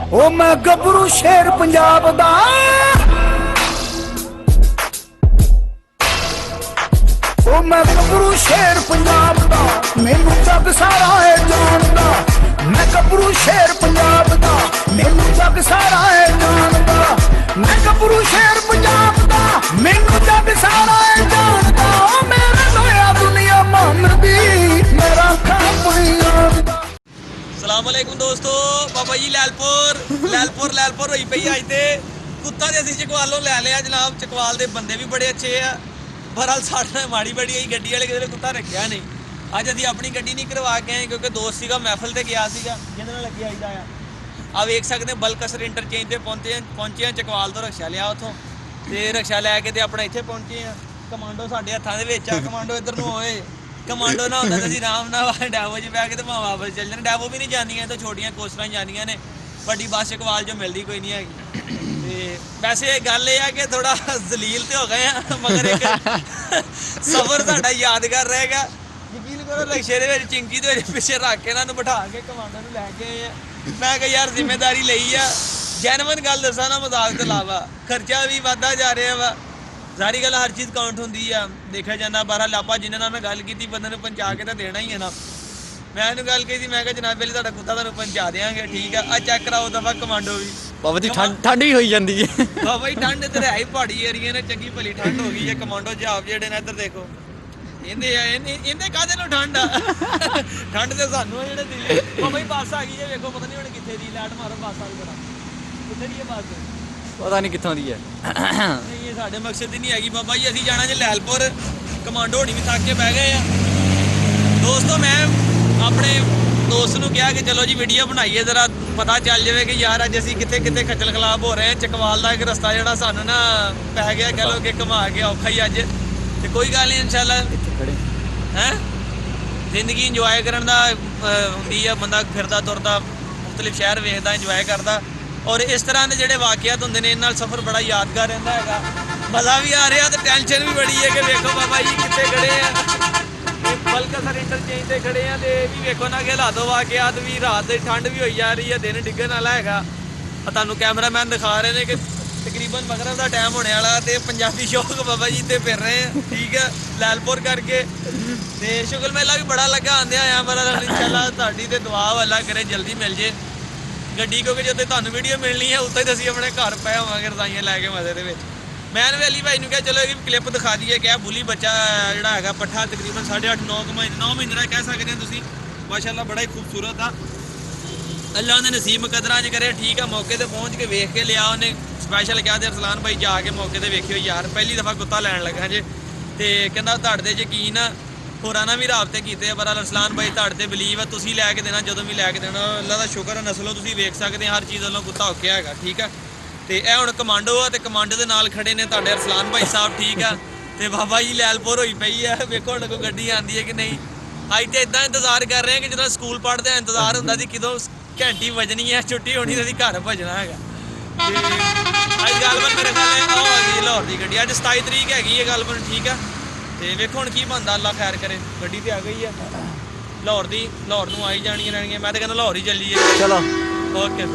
ओ मैं गबरू शेर पंजाब दा ओ मैं गबरू शेर पंजाब दा मैनू जग सारा है जानदा मैं गबरू शेर पंजाब दा मैनू जग सारा है जानदा मैं गबरू शेर पंजाब दा मैनू जग सारा है जानदा ओ मेरे लोया दुनिया मानदी मेरा खां पंजाब दा। सलामकुम दोस्तों, बाबा जी लैलपुर होई पई अज ते कुत्ता ते असीं चकवालों लै लिया जनाब। चकवाल दे बंदे भी बड़े अच्छे आ, बहरहाल साढ़े माड़ी बड़ी आई गड्डी वाले किसी कुत्ता रखिया नहीं। अज असीं अपनी गड्डी नहीं करवा के आए क्योंकि दोस्त सीगा महफिल ते गया सीगा जिहदे नाल लगी आईदा आ। आ वेख सकदे बलकसर इंटरचेंज ते पहुंचे आ चकवाल तो रक्षा लिया उत्थों ते रक्षा लैके ते अपना इत्थे पहुंचे आ। कमांडो साडे हत्थां दे विच आ, कमांडो इधर नूं होए कमांडो ना होंदा ते आराम नाल डैवो च बह के ते भावें वापस चल जाने। डैवो भी नहीं जानियां तो छोटियां कोस्टरां जानियां ने, बड्डी बस चकवाल जो मिलदी कोई नहीं हैगी। ते वैसे गल एह् है कि थोड़ा जलील तो हो गए हैं मगर एक सफर साडा यादगार रहेगा। यकीन करो रक्शे दे विच चिंकी दे विच पिछे रख के इन्हां नूं बिठा के कमांडो नूं लैके आए आ। मैं कहा यार जिम्मेदारी लई आ, जैनवन गल दसां ना मजाक तो इलावा खर्चा भी वधदा जा रहा वा। सारी गल हर चीज़ काउंट होंदी आ, देखा जाता। बहरहाल आप जिन्होंने नाल मैं गल की बंदे नूं पहुंचा के तो देना ही है ना। मैं इन्हूं गल कही मैं कहा जनाब वेले तुहाडा कुत्ता तुहानूं पहुंचा देंगे, ठीक है। आ चैक कराओ दफा कमांडो भी बाबा जी ठंड भी होई जाती है। बाबा जी ठंड इधर है ही पहाड़ी एरिया ने, चंगी भली ठंड हो गई है। कमांडो जाब जेडे ने इधर देखो इन्हें काहदे नूं ठंड आ ठंड ते सानूं जेडे दिले। बाबा जी बस आ गई है, वेखो पता नहीं हुण कित्थे दी। लाइट मारो बस वाली बड़ा कित्थे दी है बस, पता नहीं कित्थों दी है। नहीं ये साढ़े मकसद ही नहीं हैगी बाबा जी। असीं जाना जे लैलपुर, कमांडो होनी भी थक के बह गए हैं। दोस्तों मैं अपने दोस्त नूं कहा कि चलो जी वीडियो बनाइए, जरा पता चल जाए कि यार अज असीं कित्थे कित्थे खज्जल खलाब हो रहे हैं। चकवाल का एक रस्ता जिहड़ा सानूं ना पै गया, कह लो कि घुमा के औखा ही अज। ते कोई गल नहीं इंशाअल्लाह हैं जिंदगी इंजॉय करन दा हुंदी आ। बंदा फिरदा तुरदा मुख्तलिफ शहर वेखदा, इंजॉय करदा। और इस तरह के जोड़े वाकयात होंगे ने इन्हां सफ़र बड़ा यादगार रहिंदा हैगा। मज़ा भी आ रहा तो टेंशन भी बड़ी है कि वेखो बाबा जी कित्थे खड़े हैं, बलकसर इंटरचेंज से खड़े हैं। तो भी वेखो ना कि हालातों वाकयात भी, रात की ठंड भी हो जा रही है, दिन डिग्गन वाला है। तुहानूं कैमरामैन दिखा रहे हैं कि तकरीबन मगरब का टाइम होने वाला तो पंजाबी शौक बाबा जी ते फिर रहे हैं, ठीक है। लैलपुर करके तो शुगल मेला भी बड़ा लगा आंदे आया। मेरा इंशाअल्लाह तुहाडी ते दुआ अल्लाह करे जल्दी मिल जे गड्डी, क्योंकि जो तुहानूं वीडियो मिलनी है उत्ते तो असीं अपने घर पे होवांगे रजाइयां लैके मजे दे विच। मैं अली भाई नूं कहा चलो ये क्लिप दिखा दीए कि बुली बच्चा जिहड़ा हैगा पट्ठा तकरीबन 8.5 महीने का कह सकते हैं तुसीं। माशाअल्लाह बड़ा ही खूबसूरत आ, अल्लाह उहदे नसीब मुकदरां च करे, ठीक है। मौके पर पहुँच के वेख के लिया उन्हें स्पैशल कहा ते अरसलान भाई जाके मौके पर वेखियो यार पहली दफ़ा कुत्ता लैन लगा जे। तो कहना तुहाडे ते यकीन आ, होरां नाल भी राबते कीते। पर अरसलान भाई तुहाडे ते बिलीव है, तुसीं लैके देना जदों भी लैके देना। अल्लाह दा शुक्र है नस्लों तुसीं वेख सकते हैं, हर चीज़ वालों कुत्ता औखा हैगा, ठीक है। तो यह हुण कमांडो आ ते कमांडो दे नाल खड़े ने तुहाडे अरसलान भाई साहब, ठीक है। तो बाबा जी लैलपुर होई पई है, वेखो हुण कोई गड्डी आंदी है कि नहीं। अज तो इदां इंतजार कर रहे हैं कि जो स्कूल पढ़ते हैं इंतजार होंदा सी कदों घंटी बजनी है, छुट्टी होनी तो घर भजना है। अज गलबात मेरे ख्याल आ गई लाहौर की गड्डी, अज 27 तरीक हैगी है गलबात, ठीक है। तो वेखो हुण की बनदा, अल्लाह खैर करे। गड्डी तो आ गई है लाहौर की, लाहौर नूं आई जानी रहनी है। मैं तो कहना लाहौर ही चलीए, चलो ओके।